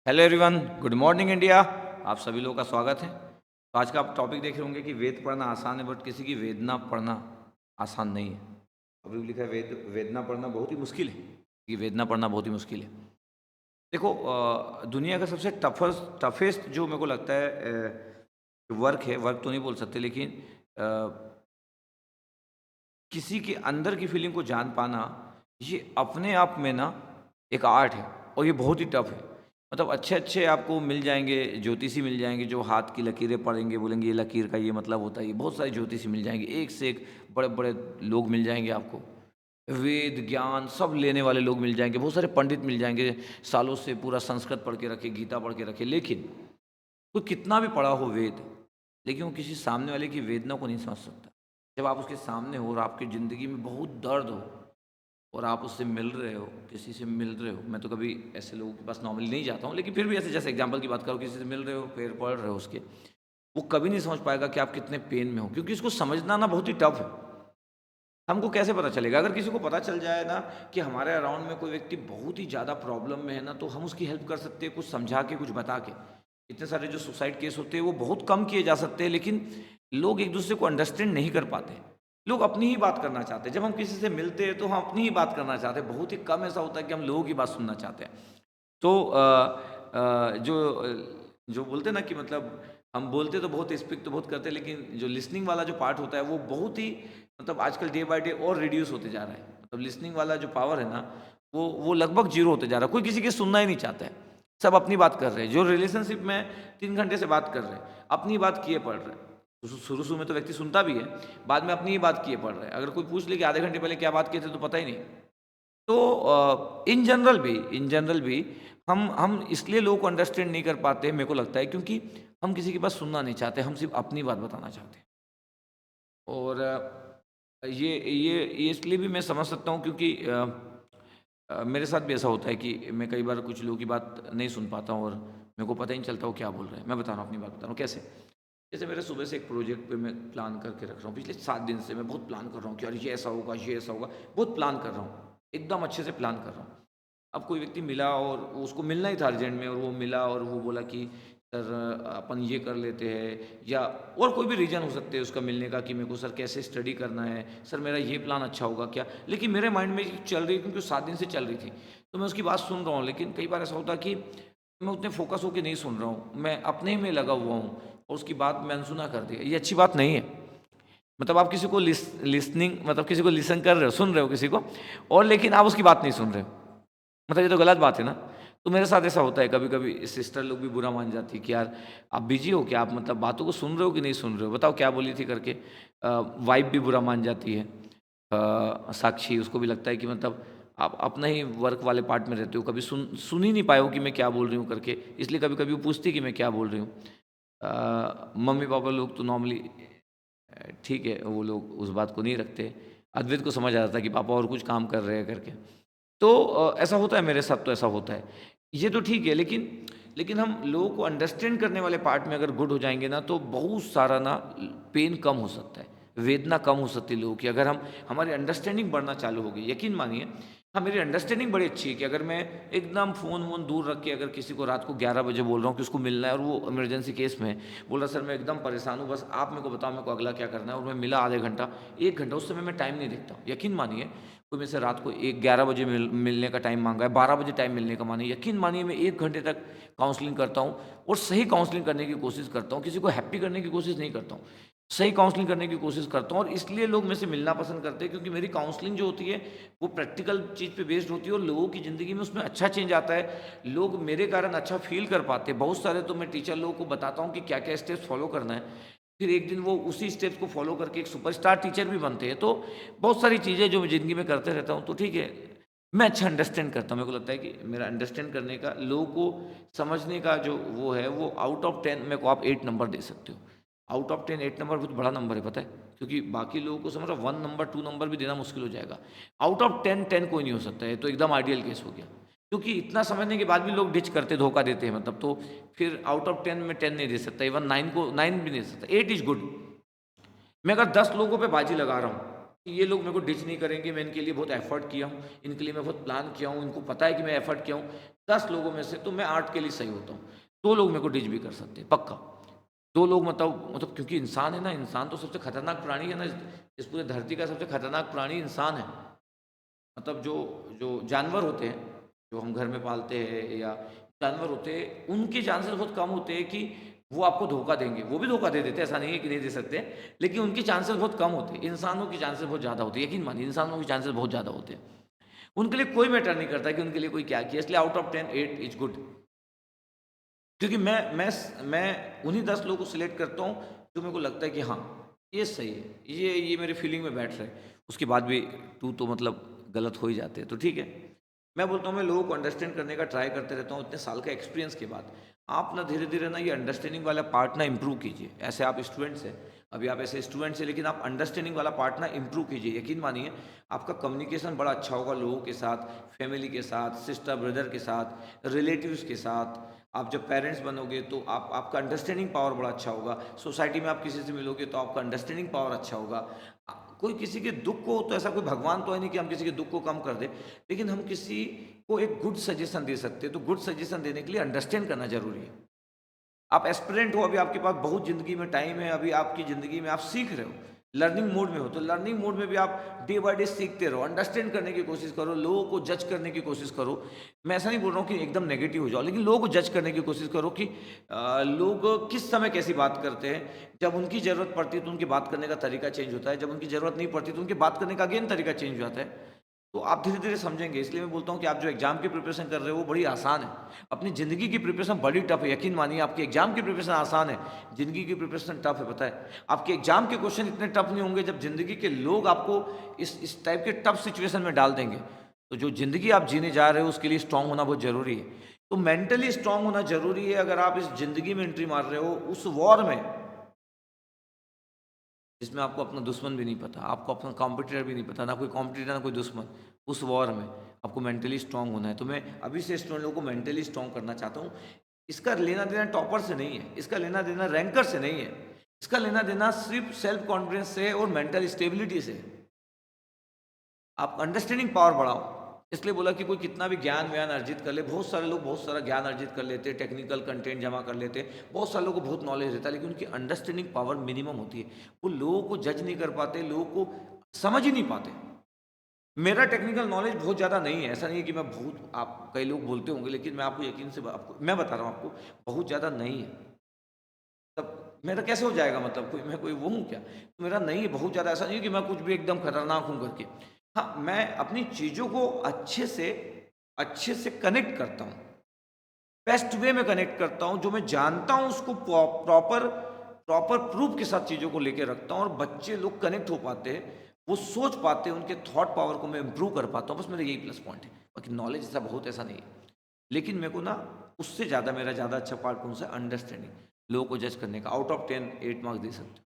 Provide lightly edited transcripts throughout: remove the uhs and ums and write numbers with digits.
Hello everyone, good morning India. आप सभी लोगों का स्वागत है। तो आज का आप टॉपिक देख रहे होंगे कि वेद पढ़ना आसान है, बट किसी की वेदना पढ़ना आसान नहीं है। अभी लिखा है वेदना पढ़ना बहुत ही मुश्किल है। कि वेदना पढ़ना बहुत ही मुश्किल है। देखो, दुनिया का सबसे टफेस्ट जो मेरे को लगता है वर्क है, वर्क तो नहीं बोल सकते, लेकिन किसी के अंदर की फीलिंग को जान पाना, ये अपने आप में ना एक आर्ट है। और ये बहुत ही टफ है। मतलब अच्छे अच्छे आपको मिल जाएंगे, ज्योतिषी मिल जाएंगे जो हाथ की लकीरें पढ़ेंगे, बोलेंगे ये लकीर का ये मतलब होता है। ये बहुत सारे ज्योतिषी मिल जाएंगे, एक से एक बड़े बड़े लोग मिल जाएंगे आपको। वेद ज्ञान सब लेने वाले लोग मिल जाएंगे, बहुत सारे पंडित मिल जाएंगे, सालों से पूरा संस्कृत पढ़ के रखे, गीता पढ़ के रखे। लेकिन कोई कितना भी पढ़ा हो वेद, लेकिन वो किसी सामने वाले की वेदना को नहीं समझ सकता। जब आप उसके सामने हो और आपकी ज़िंदगी में बहुत दर्द हो और आप उससे मिल रहे हो, किसी से मिल रहे हो। मैं तो कभी ऐसे लोगों के पास नॉर्मली नहीं जाता हूँ, लेकिन फिर भी ऐसे जैसे एग्जांपल की बात करो, किसी से मिल रहे हो, पैर पढ़ रहे हो उसके, वो कभी नहीं समझ पाएगा कि आप कितने पेन में हो, क्योंकि इसको समझना ना बहुत ही टफ है। हमको कैसे पता चलेगा? अगर किसी को पता चल जाए ना कि हमारे अराउंड में कोई व्यक्ति बहुत ही ज़्यादा प्रॉब्लम में है ना, तो हम उसकी हेल्प कर सकते हैं, कुछ समझा के, कुछ बता के। इतने सारे जो सुसाइड केस होते हैं वो बहुत कम किए जा सकते हैं, लेकिन लोग एक दूसरे को अंडरस्टैंड नहीं कर पाते। लोग अपनी ही बात करना चाहते हैं। जब हम किसी से मिलते हैं तो हम अपनी ही बात करना चाहते हैं। बहुत ही कम ऐसा होता है कि हम लोगों की बात सुनना चाहते हैं। तो जो बोलते हैं ना कि मतलब हम बोलते तो बहुत, स्पीक तो बहुत करते हैं, लेकिन जो लिसनिंग वाला जो पार्ट होता है वो बहुत ही, मतलब आजकल डे बाय डे और रिड्यूस होते जा रहा है। मतलब लिसनिंग वाला जो पावर है ना, वो लगभग जीरो होते जा रहा है। कोई किसी की सुनना ही नहीं चाहता है। सब अपनी बात कर रहे हैं। जो रिलेशनशिप में 3 घंटे से बात कर रहे हैं, अपनी बात किए पढ़ रहे हैं। तो शुरू शुरू में तो व्यक्ति सुनता भी है, बाद में अपनी ही बात किए पढ़ रहे हैं। अगर कोई पूछ ले कि आधे घंटे पहले क्या बात किए थे, तो पता ही नहीं। तो इन जनरल भी हम इसलिए लोगों को अंडरस्टैंड नहीं कर पाते, मेरे को लगता है, क्योंकि हम किसी की बात सुनना नहीं चाहते, हम सिर्फ अपनी बात बताना चाहते हैं। और ये इसलिए भी मैं समझ सकता हूँ, क्योंकि मेरे साथ भी ऐसा होता है कि मैं कई बार कुछ लोगों की बात नहीं सुन पाता हूँ और मेरे को पता ही नहीं चलता वो क्या बोल रहे हैं। मैं बता रहा हूँ, अपनी बात बता रहा हूँ कैसे। जैसे मेरे सुबह से एक प्रोजेक्ट पे मैं प्लान करके रख रहा हूँ, पिछले 7 दिन से मैं बहुत प्लान कर रहा हूँ कि यार ये ऐसा होगा, ये ऐसा होगा। बहुत प्लान कर रहा हूँ, एकदम अच्छे से प्लान कर रहा हूँ। अब कोई व्यक्ति मिला और उसको मिलना ही था अर्जेंट में, और वो मिला और वो बोला कि सर अपन ये कर लेते हैं, या और कोई भी रीज़न हो सकते हैं उसका मिलने का, कि मेरे को सर कैसे स्टडी करना है, सर मेरा ये प्लान अच्छा होगा क्या। लेकिन मेरे माइंड में चल रही, क्योंकि 7 दिन से चल रही थी, तो मैं उसकी बात सुन रहा हूँ। लेकिन कई बार ऐसा होता है कि मैं उतने फोकस होकर नहीं सुन रहा हूँ, मैं अपने में लगा हुआ हूँ और उसकी बात मैंने अनसुना कर दिया। ये अच्छी बात नहीं है। मतलब आप किसी को लिसनिंग, मतलब किसी को लिसन कर रहे हो, सुन रहे हो किसी को, और लेकिन आप उसकी बात नहीं सुन रहे हो, मतलब ये तो गलत बात है ना। तो मेरे साथ ऐसा होता है, कभी कभी सिस्टर लोग भी बुरा मान जाती है कि यार आप बिजी हो क्या, आप मतलब बातों को सुन रहे हो कि नहीं सुन रहे हो, बताओ क्या बोली थी करके। वाइफ भी बुरा मान जाती है। साक्षी, उसको भी लगता है कि मतलब आप अपना ही वर्क वाले पार्ट में रहते हो, कभी सुन ही नहीं पाए हो कि मैं क्या बोल रही हूँ करके। इसलिए कभी कभी वो पूछती कि मैं क्या बोल रही हूँ। मम्मी पापा लोग तो नॉर्मली ठीक है, वो लोग उस बात को नहीं रखते। अद्वैत को समझ आ जाता है कि पापा और कुछ काम कर रहे हैं करके। तो ऐसा होता है मेरे साथ, तो ऐसा होता है। ये तो ठीक है, लेकिन हम लोगों को अंडरस्टैंड करने वाले पार्ट में अगर गुड हो जाएंगे ना, तो बहुत सारा ना पेन कम हो सकता है, वेदना कम हो सकती है लोगों की, अगर हम हमारी अंडरस्टैंडिंग बढ़ना चालू होगी। यकीन मानिए, हाँ मेरी अंडरस्टैंडिंग बड़ी अच्छी है कि अगर मैं एकदम फ़ोन वोन दूर रख के अगर किसी को रात को 11 बजे बोल रहा हूँ कि उसको मिलना है, और वो इमरजेंसी केस में है, बोल रहा सर मैं एकदम परेशान हूँ, बस आप मेरे को बताओ मेरे को अगला क्या करना है, और मैं मिला आधे घंटा 1 घंटा, उस समय मैं टाइम नहीं देखता हूँ। यकीन मानिए, कोई मेरे से रात को 11 बजे मिलने का टाइम मांगा है, 12 बजे टाइम मिलने का मानिए, यकीन मानिए मैं 1 घंटे तक काउंसलिंग करता हूँ, और सही काउंसलिंग करने की कोशिश करता हूँ, किसी को हैप्पी करने की कोशिश नहीं करता हूँ, सही काउंसलिंग करने की कोशिश करता हूँ। और इसलिए लोग मेरे से मिलना पसंद करते हैं, क्योंकि मेरी काउंसलिंग जो होती है वो प्रैक्टिकल चीज़ पे बेस्ड होती है, और लोगों की ज़िंदगी में उसमें अच्छा चेंज आता है, लोग मेरे कारण अच्छा फील कर पाते हैं। बहुत सारे तो मैं टीचर लोगों को बताता हूँ कि क्या क्या स्टेप्स फॉलो करना है, फिर एक दिन वो उसी स्टेप्स को फॉलो करके एक सुपरस्टार टीचर भी बनते हैं। तो बहुत सारी चीज़ें जो मैं ज़िंदगी में करते रहता हूँ, तो ठीक है, मैं अच्छा अंडरस्टैंड करता हूँ। मेरे को लगता है कि मेरा अंडरस्टैंड करने का, लोगों को समझने का जो वो है, वो आउट ऑफ 10 मेरे को आप 8 नंबर दे सकते हो। आउट ऑफ 10 8 नंबर बहुत बड़ा नंबर है, पता है, क्योंकि बाकी लोगों को समझ रहा 1 नंबर 2 नंबर भी देना मुश्किल हो जाएगा। आउट ऑफ 10 कोई नहीं हो सकता है, तो एकदम आइडियल केस हो गया। क्योंकि इतना समझने के बाद भी लोग डिच करते, धोखा देते हैं, मतलब तो फिर आउट ऑफ 10 में 10 नहीं दे सकता, इवन 9 को 9 भी नहीं दे सकता। 8 इज गुड। मैं अगर 10 लोगों पे बाजी लगा रहा हूँ, ये लोग मेरे को डिच नहीं करेंगे, मैं इनके लिए बहुत एफर्ट किया हूँ, इनके लिए मैं बहुत प्लान किया हूँ, इनको पता है कि मैं एफर्ट किया हूँ। 10 लोगों में से तो मैं 8 के लिए सही होता हूँ। 2 लोग मेरे को डिच भी कर सकते हैं, पक्का। 2 लोग मतलब क्योंकि इंसान है ना, इंसान तो सबसे खतरनाक प्राणी है ना, इस पूरे धरती का सबसे खतरनाक प्राणी इंसान है। मतलब जो जो जानवर होते हैं, जो हम घर में पालते हैं या जानवर होते हैं, उनके चांसेस बहुत कम होते हैं कि वो आपको धोखा देंगे। वो भी धोखा दे देते हैं, ऐसा नहीं है कि नहीं दे सकते, लेकिन उनके चांसेस बहुत कम होते हैं। इंसानों के चांसेस बहुत ज़्यादा होते हैं, यकीन मानिए इंसानों के चांसेस बहुत ज़्यादा होते हैं। उनके लिए कोई मैटर नहीं करता कि उनके लिए कोई क्या किया, इसलिए आउट ऑफ 10 8 इज गुड। क्योंकि मैं उन्हीं 10 लोगों को सिलेक्ट करता हूँ जो मेरे को लगता है कि हाँ, ये सही है, ये मेरे फीलिंग में बैठ रहा है। उसके बाद भी 2 तो मतलब गलत हो ही जाते हैं, तो ठीक है। मैं बोलता हूँ मैं लोगों को अंडरस्टैंड करने का ट्राई करते रहता हूँ इतने साल का एक्सपीरियंस के बाद। आप ना धीरे धीरे ना ये अंडरस्टैंडिंग वाला पार्ट ना इम्प्रूव कीजिए। ऐसे आप स्टूडेंट्स हैं, अभी आप ऐसे स्टूडेंट्स हैं, लेकिन आप अंडरस्टैंडिंग वाला पार्ट ना इम्प्रूव कीजिए। यकीन मानिए आपका कम्युनिकेशन बड़ा अच्छा होगा लोगों के साथ, फैमिली के साथ, सिस्टर ब्रदर के साथ, रिलेटिव्स के साथ। आप जब पेरेंट्स बनोगे तो आप आपका अंडरस्टैंडिंग पावर बड़ा अच्छा होगा। सोसाइटी में आप किसी से मिलोगे तो आपका अंडरस्टैंडिंग पावर अच्छा होगा। कोई किसी के दुख को, तो ऐसा कोई भगवान तो है नहीं कि हम किसी के दुख को कम कर दे, लेकिन हम किसी को एक गुड सजेशन दे सकते हैं। तो गुड सजेशन देने के लिए अंडरस्टैंड करना जरूरी है। आप एस्पिरेंट हो, अभी आपके पास बहुत ज़िंदगी में टाइम है, अभी आपकी ज़िंदगी में आप सीख रहे हो, लर्निंग मोड में हो, तो लर्निंग मोड में भी आप डे बाय डे सीखते रहो, अंडरस्टैंड करने की कोशिश करो, लोगों को जज करने की कोशिश करो। मैं ऐसा नहीं बोल रहा हूँ कि एकदम नेगेटिव हो जाओ, लेकिन लोगों को जज करने की कोशिश करो कि लोग किस समय कैसी बात करते हैं। जब उनकी ज़रूरत पड़ती है तो उनकी बात करने का तरीका चेंज होता है, जब उनकी ज़रूरत नहीं पड़ती तो उनकी बात करने का अगेन तरीका चेंज हो जाता है। तो आप धीरे धीरे समझेंगे। इसलिए मैं बोलता हूँ कि आप जो एग्जाम की प्रिपरेशन कर रहे हो वो बड़ी आसान है, अपनी ज़िंदगी की प्रिपरेशन बड़ी टफ है। यकीन मानिए आपकी एग्जाम की प्रिपरेशन आसान है, ज़िंदगी की प्रिपरेशन टफ है। पता है आपके एग्जाम के क्वेश्चन इतने टफ नहीं होंगे जब ज़िंदगी के लोग आपको इस टाइप के टफ सिचुएशन में डाल देंगे। तो जो ज़िंदगी आप जीने जा रहे हो उसके लिए स्ट्रांग होना बहुत ज़रूरी है। तो मेंटली स्ट्रांग होना ज़रूरी है। अगर आप इस ज़िंदगी में एंट्री मार रहे हो उस वॉर में जिसमें आपको अपना दुश्मन भी नहीं पता, आपको अपना कॉम्पिटिटर भी नहीं पता, ना कोई कॉम्पिटिटर ना कोई दुश्मन, उस वॉर में आपको मेंटली स्ट्रांग होना है। तो मैं अभी से स्टूडेंट लोगों को मेंटली स्ट्रांग करना चाहता हूँ। इसका लेना देना टॉपर से नहीं है, इसका लेना देना रैंकर से नहीं है, इसका लेना देना सिर्फ सेल्फ कॉन्फिडेंस से और मेंटल स्टेबिलिटी से। आप अंडरस्टैंडिंग पावर बढ़ाओ। इसलिए बोला कि कोई कितना भी ज्ञान व्यान अर्जित कर ले, बहुत सारे लोग बहुत सारा ज्ञान अर्जित कर लेते हैं, टेक्निकल कंटेंट जमा कर लेते हैं, बहुत सारे लोगों को बहुत नॉलेज रहता है, लेकिन उनकी अंडरस्टैंडिंग पावर मिनिमम होती है। वो लोगों को जज नहीं कर पाते, लोगों को समझ ही नहीं पाते। मेरा टेक्निकल नॉलेज बहुत ज़्यादा नहीं है, ऐसा नहीं है कि मैं बहुत, आप कई लोग बोलते होंगे, लेकिन मैं आपको यकीन से आपको मैं बता रहा हूँ, आपको बहुत ज़्यादा नहीं है। तब मेरा कैसे हो जाएगा, मतलब कोई मैं कोई वो हूँ क्या? तो मेरा नहीं है बहुत ज़्यादा, ऐसा नहीं है कि मैं कुछ भी एकदम खतरनाक हूँ करके। हाँ, मैं अपनी चीज़ों को अच्छे से कनेक्ट करता हूँ, बेस्ट वे में कनेक्ट करता हूँ। जो मैं जानता हूँ उसको प्रॉपर प्रॉपर प्रूफ के साथ चीज़ों को लेके रखता हूँ, और बच्चे लोग कनेक्ट हो पाते हैं, वो सोच पाते हैं, उनके थॉट पावर को मैं इम्प्रूव कर पाता हूँ। बस मेरा यही प्लस पॉइंट है, बाकी नॉलेज ऐसा बहुत ऐसा नहीं है। लेकिन मेरे को ना उससे ज़्यादा मेरा ज़्यादा अच्छा पार्ट कौन सा है, अंडरस्टैंडिंग, लोगों को जज करने का। आउट ऑफ 10 8 मार्क्स दे सकते हो।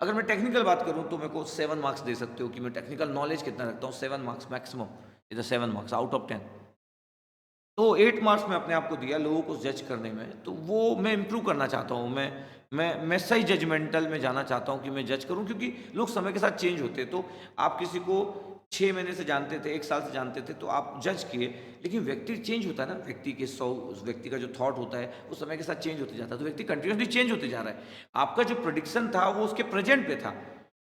अगर मैं टेक्निकल बात करूं तो मेरे को 7 मार्क्स दे सकते हो कि मैं टेक्निकल नॉलेज कितना रखता हूँ। 7 मार्क्स मैक्सिमम, इधर 7 मार्क्स आउट ऑफ 10। तो 8 मार्क्स मैं अपने आप को दिया लोगों को जज करने में, तो वो मैं इम्प्रूव करना चाहता हूँ। मैं सही जजमेंटल में जाना चाहता हूँ कि मैं जज करूँ, क्योंकि लोग समय के साथ चेंज होते हैं। तो आप किसी को 6 महीने से जानते थे, 1 साल से जानते थे, तो आप जज किए, लेकिन व्यक्ति चेंज होता है ना, व्यक्ति के 100 उस व्यक्ति का जो थॉट होता है वो समय के साथ चेंज होते जाता है, तो व्यक्ति कंटिन्यूसली चेंज होते जा रहा है। आपका जो प्रोडिक्शन था वो उसके प्रेजेंट पे था,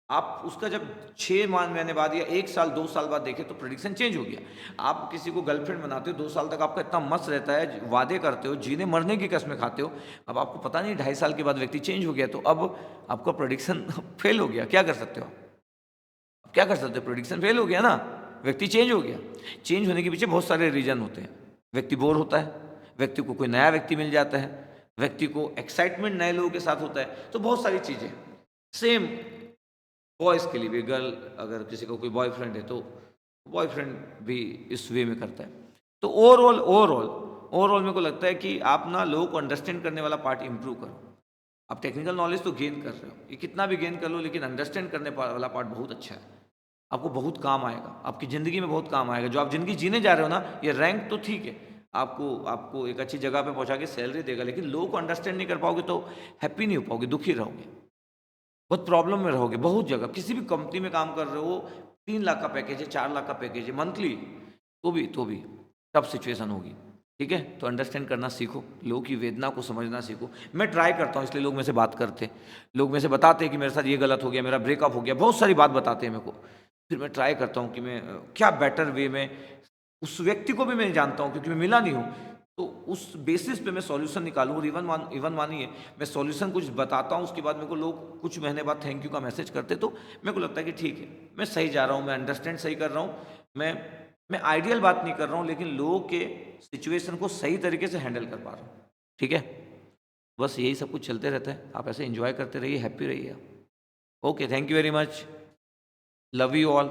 आप उसका जब 6 महीने बाद या 1 साल 2 साल बाद देखें तो प्रेडिक्शन चेंज हो गया। आप किसी को गर्लफ्रेंड बनाते हो, 2 साल तक आपका इतना मस्त रहता है, वादे करते हो, जीने मरने की कसमें खाते हो, अब आपको पता नहीं 2.5 साल के बाद व्यक्ति चेंज हो गया, तो अब आपका प्रोडिक्शन फेल हो गया। क्या कर सकते हो आप, क्या कर सकते हो, प्रोडिक्शन फेल हो गया ना, व्यक्ति चेंज हो गया। चेंज होने के पीछे बहुत सारे रीजन होते हैं। व्यक्ति बोर होता है, व्यक्ति को कोई नया व्यक्ति मिल जाता है, व्यक्ति को एक्साइटमेंट नए लोगों के साथ होता है, तो बहुत सारी चीज़ें। सेम बॉयज़ के लिए भी, गर्ल अगर किसी को कोई बॉयफ्रेंड है तो बॉयफ्रेंड भी इस वे में करता है। तो ओवरऑल मेरे को लगता है कि आप ना लोगों को अंडरस्टैंड करने वाला पार्ट इंप्रूव करो। आप टेक्निकल नॉलेज तो गेन कर रहे हो, ये कितना भी गेन कर लो, लेकिन अंडरस्टैंड करने वाला पार्ट बहुत अच्छा है, आपको बहुत काम आएगा, आपकी ज़िंदगी में बहुत काम आएगा। जो आप ज़िंदगी जीने जा रहे हो ना, ये रैंक तो ठीक है, आपको आपको एक अच्छी जगह पे पहुंचा के सैलरी देगा, लेकिन लोगों को अंडरस्टैंड नहीं कर पाओगे तो हैप्पी नहीं हो पाओगे, दुखी रहोगे। बहुत प्रॉब्लम में रहोगे, बहुत जगह किसी भी कंपनी में काम कर रहे हो, 3 लाख का पैकेज है, 4 लाख का पैकेज है मंथली, तो भी टफ सिचुएशन होगी। ठीक है, तो अंडरस्टैंड करना सीखो, लोगों की वेदना को समझना सीखो। मैं ट्राई करता हूँ, इसलिए लोग मेरे से बात करते हैं, लोग मेरे से बताते हैं कि मेरे साथ ये गलत हो गया, मेरा ब्रेकअप हो गया, बहुत सारी बात बताते हैं मेरे को। फिर मैं ट्राई करता हूँ कि मैं क्या बेटर वे में, उस व्यक्ति को भी मैं जानता हूँ क्योंकि मैं मिला नहीं हूँ, तो उस बेसिस पे मैं सॉल्यूशन निकालूँ। और इवन मानिए मैं सॉल्यूशन कुछ बताता हूँ, उसके बाद मेरे को लोग कुछ महीने बाद थैंक यू का मैसेज करते, तो मेरे को लगता है कि ठीक है, मैं सही जा रहा हूँ, मैं अंडरस्टैंड सही कर रहा हूँ, मैं मैं आइडियल बात नहीं कर रहा हूँ, लेकिन लोगों के सिचुएशन को सही तरीके से हैंडल कर पा रहा हूँ। ठीक है, बस यही सब कुछ चलते रहता है, आप ऐसे एंजॉय करते रहिए, हैप्पी रहिए। Okay, thank you very much, love you all.